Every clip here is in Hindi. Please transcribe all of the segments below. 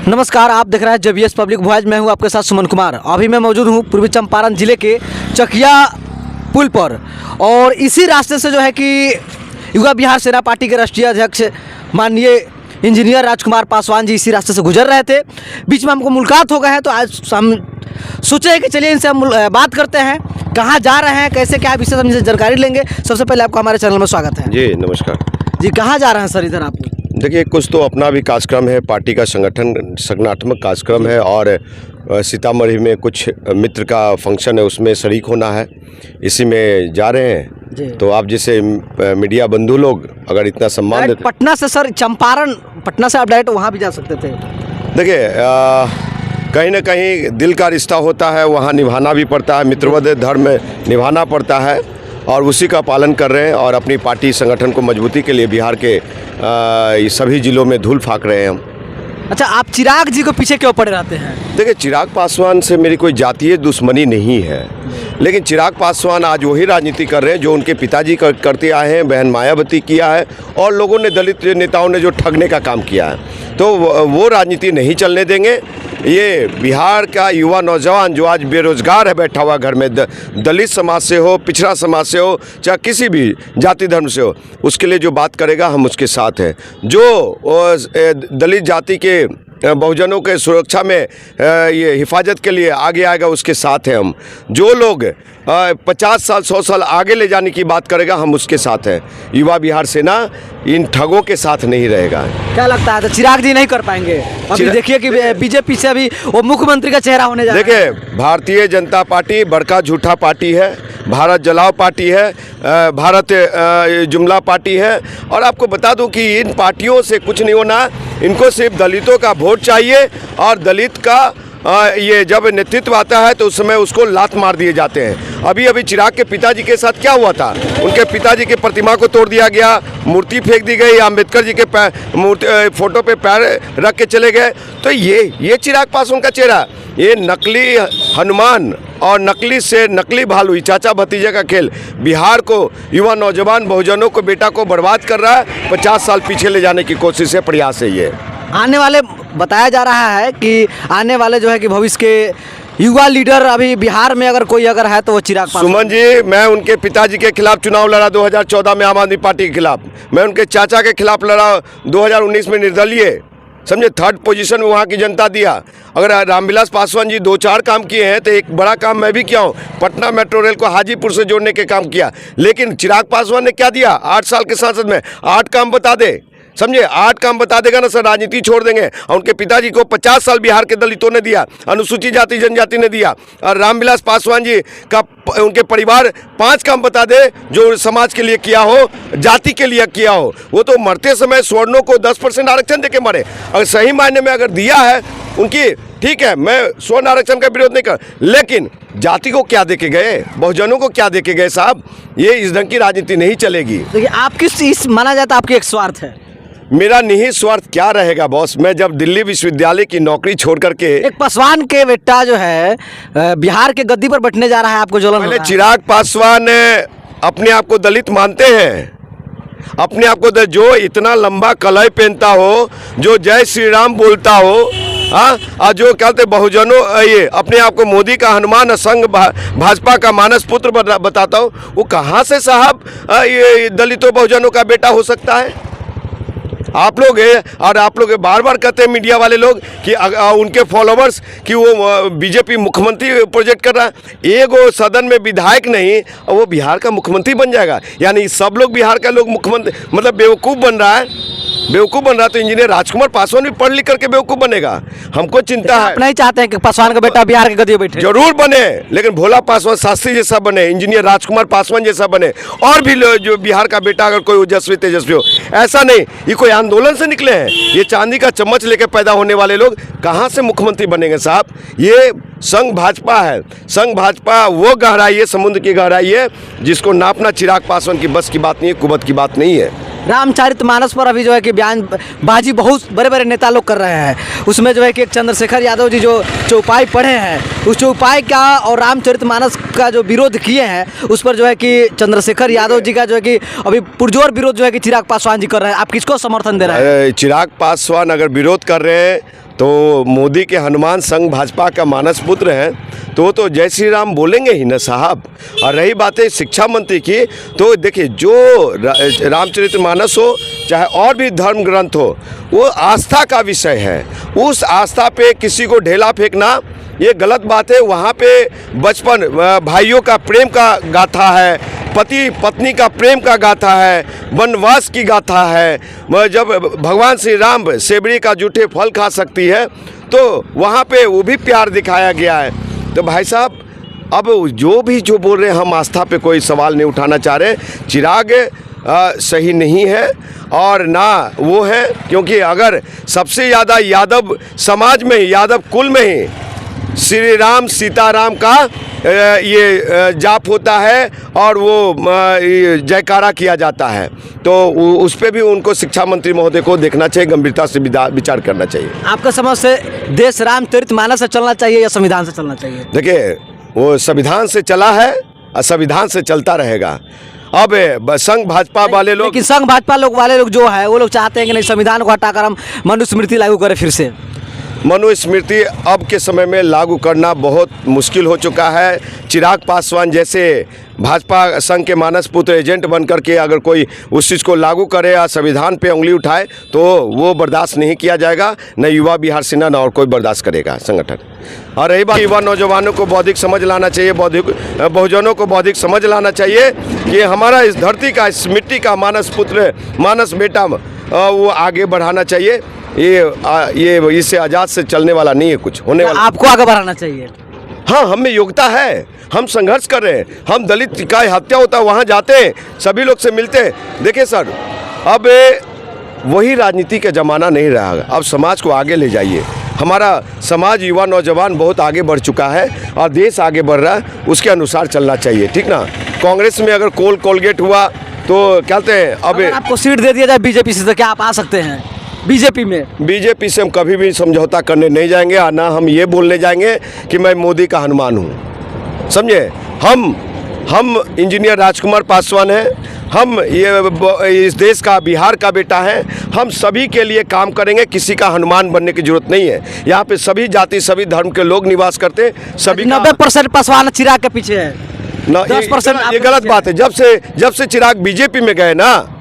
नमस्कार, आप देख रहे हैं JBS पब्लिक वॉइस। मैं हूं आपके साथ सुमन कुमार। अभी मैं मौजूद हूं पूर्वी चंपारण जिले के चकिया पुल पर और इसी रास्ते से जो है कि युवा बिहार सेना पार्टी के राष्ट्रीय अध्यक्ष माननीय इंजीनियर राजकुमार पासवान जी इसी रास्ते से गुजर रहे थे। बीच में हमको मुलाकात हो गया है, तो आज हम सोचे कि चलिए इनसे हम बात करते हैं, कहाँ जा रहे हैं, कैसे क्या विषय हमसे जानकारी लेंगे। सबसे पहले आपको हमारे चैनल में स्वागत है। जी नमस्कार जी, कहाँ जा रहे हैं सर इधर आप? देखिए, कुछ तो अपना भी कार्यक्रम है, पार्टी का संगठनात्मक कार्यक्रम है और सीतामढ़ी में कुछ मित्र का फंक्शन है, उसमें शरीक होना है, इसी में जा रहे हैं। तो आप जैसे मीडिया बंधु लोग अगर इतना सम्मान देते, पटना से सर चंपारण, पटना से आप डायरेक्ट वहाँ भी जा सकते थे। देखिए कहीं ना कहीं दिल का रिश्ता होता है, वहाँ निभाना भी पड़ता है, मित्रवत धर्म निभाना पड़ता है और उसी का पालन कर रहे हैं और अपनी पार्टी संगठन को मजबूती के लिए बिहार के सभी जिलों में धूल फाक रहे हैं हम। अच्छा, आप चिराग जी को पीछे क्यों पड़े रहते हैं? देखिए, चिराग पासवान से मेरी कोई जातीय दुश्मनी नहीं है, लेकिन चिराग पासवान आज वही राजनीति कर रहे हैं जो उनके पिताजी करते आए हैं, बहन मायावती किया है और लोगों ने, दलित नेताओं ने जो ठगने का काम किया है, तो वो राजनीति नहीं चलने देंगे। ये बिहार का युवा नौजवान जो आज बेरोजगार है, बैठा हुआ घर में, दलित समाज से हो, पिछड़ा समाज से हो, चाहे किसी भी जाति धर्म से हो, उसके लिए जो बात करेगा हम उसके साथ हैं। जो दलित जाति के बहुजनों के सुरक्षा में ये हिफाजत के लिए आगे आएगा उसके साथ हैं हम। जो लोग 50 साल 100 साल आगे ले जाने की बात करेगा हम उसके साथ हैं। युवा बिहार सेना इन ठगों के साथ नहीं रहेगा। क्या लगता है, तो चिराग जी नहीं कर पाएंगे? अभी देखिए कि बीजेपी से अभी वो मुख्यमंत्री का चेहरा होने जा रहा है। देखिए, भारतीय जनता पार्टी बड़का झूठा पार्टी है, भारत जलाओ पार्टी है, भारत जुमला पार्टी है और आपको बता दूं कि इन पार्टियों से कुछ नहीं होना। इनको सिर्फ दलितों का वोट चाहिए और दलित का ये जब नेतृत्व आता है तो उस समय उसको लात मार दिए जाते हैं। अभी चिराग के पिताजी के साथ क्या हुआ था? उनके पिताजी के प्रतिमा को तोड़ दिया गया, मूर्ति फेंक दी गई, अम्बेडकर जी के फोटो पे पैर रख के चले गए। तो ये चिराग पासवान का चेहरा, ये नकली हनुमान और नकली से नकली भालू, चाचा भतीजे का खेल बिहार को, युवा नौजवान बहुजनों को, बेटा को बर्बाद कर रहा है। 50 साल पीछे ले जाने की कोशिश है, प्रयास है ये। आने वाले, बताया जा रहा है कि आने वाले जो है कि भविष्य के युवा लीडर अभी बिहार में अगर कोई है तो वो चिराग पासवान। सुमन जी, मैं उनके पिताजी के खिलाफ चुनाव लड़ा 2014 में आम आदमी पार्टी के खिलाफ। मैं उनके चाचा के खिलाफ लड़ा 2019 में निर्दलीय, समझे, 3rd पोजीशन में वहाँ की जनता दिया। अगर रामविलास पासवान जी 2-4 काम किए हैं तो एक बड़ा काम मैं भी किया हूँ, पटना मेट्रो रेल को हाजीपुर से जोड़ने के काम किया। लेकिन चिराग पासवान ने क्या दिया? 8 साल के सांसद में 8 काम बता दे, समझे, 8 काम बता देगा ना सर, राजनीति छोड़ देंगे। और उनके पिताजी को 50 साल बिहार के दलितों ने दिया, अनुसूचित जाति जनजाति ने दिया। और रामविलास पासवान जी का उनके परिवार 5 काम बता दे जो समाज के लिए किया हो, जाति के लिए किया हो। वो तो मरते समय स्वर्णों को 10% आरक्षण देके मरे। अगर सही मायने में अगर दिया है उनकी, ठीक है, मैं स्वर्ण आरक्षण का विरोध नहीं कर, लेकिन जाति को क्या देके गए, बहुजनों को क्या देके गए साहब? ये इस ढंग की राजनीति नहीं चलेगी। देखिए, आप किस इस माना जाता है आपकी एक स्वार्थ है? मेरा निहित स्वार्थ क्या रहेगा बॉस? मैं जब दिल्ली विश्वविद्यालय की नौकरी छोड़ करके, एक पासवान के बेटा जो है बिहार के गद्दी पर बैठने जा रहा है, आपको जलन? पहले चिराग पासवान अपने आप को दलित मानते हैं, अपने आप को, जो इतना लंबा कलाई पहनता हो, जो जय श्री राम बोलता हो, और जो कहते बहुजनों, ये अपने आप को मोदी का हनुमान, संघ भाजपा का मानस पुत्र बताता हो, वो कहाँ से साहब ये दलितों बहुजनों का बेटा हो सकता है? आप लोग और आप लोग बार बार कहते हैं मीडिया वाले लोग कि उनके फॉलोवर्स कि वो बीजेपी मुख्यमंत्री प्रोजेक्ट कर रहा है। एक वो सदन में विधायक नहीं, वो बिहार का मुख्यमंत्री बन जाएगा। यानी सब लोग बिहार का लोग मुख्यमंत्री, मतलब बेवकूफ़ बन रहा है। बेवकूफ़ बन रहा तो इंजीनियर राजकुमार पासवान भी पढ़ लिख करके बेवकूफ़ बनेगा। हमको चिंता है। आप नहीं चाहते हैं कि पासवान का बेटा बिहार के गद्दी पर बैठे? जरूर बने, लेकिन भोला पासवान शास्त्री जैसा बने, इंजीनियर राजकुमार पासवान जैसा बने, और भी जो बिहार का बेटा अगर कोई ओजस्वी तेजस्वी हो। ऐसा नहीं, ये कोई आंदोलन से निकले हैं। ये चांदी का चम्मच लेके पैदा होने वाले लोग कहाँ से मुख्यमंत्री बनेंगे साहब? ये संघ भाजपा है। संघ भाजपा वो गहराई है, समुद्र की गहराई है, जिसको नापना चिराग पासवान की बस की बात नहीं है, कुबत की बात नहीं है। रामचरितमानस पर अभी जो है कि बयानबाजी बहुत बड़े बड़े नेता लोग कर रहे हैं। उसमें जो है कि एक चंद्रशेखर यादव जी जो चौपाई पढ़े हैं, उस चौपाई का और रामचरितमानस का जो विरोध किए हैं, उस पर जो है कि चंद्रशेखर यादव जी का जो है कि अभी पुरजोर विरोध जो है कि चिराग पासवान जी कर रहे हैं। आप किसको समर्थन दे रहे हैं? चिराग पासवान अगर विरोध कर रहे हैं तो मोदी के हनुमान संघ भाजपा का मानस पुत्र हैं, तो वो तो जय श्री राम बोलेंगे ही ना साहब। और रही बातें शिक्षा मंत्री की, तो देखिए जो रामचरितमानस हो चाहे और भी धर्म ग्रंथ हो, वो आस्था का विषय है। उस आस्था पे किसी को ढेला फेंकना ये गलत बात है। वहाँ पे बचपन भाइयों का प्रेम का गाथा है, पति पत्नी का प्रेम का गाथा है, वनवास की गाथा है। जब भगवान श्री राम सेबरी का जूठे फल खा सकती है, तो वहाँ पे वो भी प्यार दिखाया गया है। तो भाई साहब, अब जो बोल रहे हैं, हम आस्था पे कोई सवाल नहीं उठाना चाह रहे। चिराग सही नहीं है और ना वो है, क्योंकि अगर सबसे ज़्यादा यादव समाज में, यादव कुल में ही श्री राम सीताराम का ये जाप होता है और वो जयकारा किया जाता है, तो उस पे भी उनको शिक्षा मंत्री महोदय को देखना चाहिए, गंभीरता से विचार करना चाहिए। आपका समझ से देश रामचरितमानस से चलना चाहिए या संविधान से चलना चाहिए? देखिए, वो संविधान से चला है और संविधान से चलता रहेगा। अब संघ भाजपा वाले लोग, लेकिन संघ भाजपा वाले लोग जो है, वो लोग चाहते हैं कि नहीं, संविधान को हटाकर हम मनुस्मृति लागू करें फिर से। मनुस्मृति अब के समय में लागू करना बहुत मुश्किल हो चुका है। चिराग पासवान जैसे भाजपा संघ के मानस पुत्र एजेंट बन करके अगर कोई उस चीज़ को लागू करे या संविधान पे उंगली उठाए, तो वो बर्दाश्त नहीं किया जाएगा। न युवा बिहार सेना न और कोई बर्दाश्त करेगा संगठन। और रही बात, युवा नौजवानों को बौद्धिक समझ लाना चाहिए, बहुजनों को बौद्धिक समझ लाना चाहिए कि हमारा इस धरती का, इस मिट्टी का मानस पुत्र, मानस बेटा वो आगे बढ़ाना चाहिए। ये इससे आज़ाद से चलने वाला नहीं है, कुछ होने वाला। आपको आगे बढ़ाना चाहिए। हाँ, हम में योग्यता है, हम संघर्ष कर रहे हैं। हम दलित का हत्या होता है वहाँ जाते हैं, सभी लोग से मिलते हैं। देखिए सर, अब वही राजनीति का ज़माना नहीं रहा। अब समाज को आगे ले जाइए। हमारा समाज, युवा नौजवान बहुत आगे बढ़ चुका है और देश आगे बढ़ रहा है, उसके अनुसार चलना चाहिए, ठीक ना। कांग्रेस में अगर कोलगेट हुआ तो कहते हैं अब आपको सीट दे दिया जाए बीजेपी से, तो क्या आप आ सकते हैं बीजेपी में? बीजेपी से हम कभी भी समझौता करने नहीं जाएंगे और ना हम ये बोलने जाएंगे कि मैं मोदी का हनुमान हूँ, समझे। हम इंजीनियर राजकुमार पासवान हैं, हम ये इस देश का, बिहार का बेटा है। हम सभी के लिए काम करेंगे, किसी का हनुमान बनने की जरूरत नहीं है। यहाँ पे सभी जाति, सभी धर्म के लोग निवास करते हैं। सभी 90% पासवान चिराग के पीछे है ना, 10% ये गलत बात है। जब से चिराग बीजेपी में गए ना,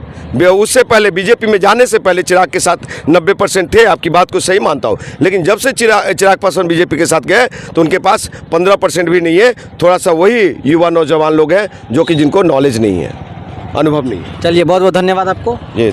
उससे पहले बीजेपी में जाने से पहले चिराग के साथ 90% थे। आपकी बात को सही मानता हूँ, लेकिन जब से चिराग पासवान बीजेपी के साथ गए तो उनके पास 15% भी नहीं है। थोड़ा सा वही युवा नौजवान लोग हैं जो कि जिनको नॉलेज नहीं है, अनुभव नहीं है। चलिए, बहुत बहुत धन्यवाद आपको। जी।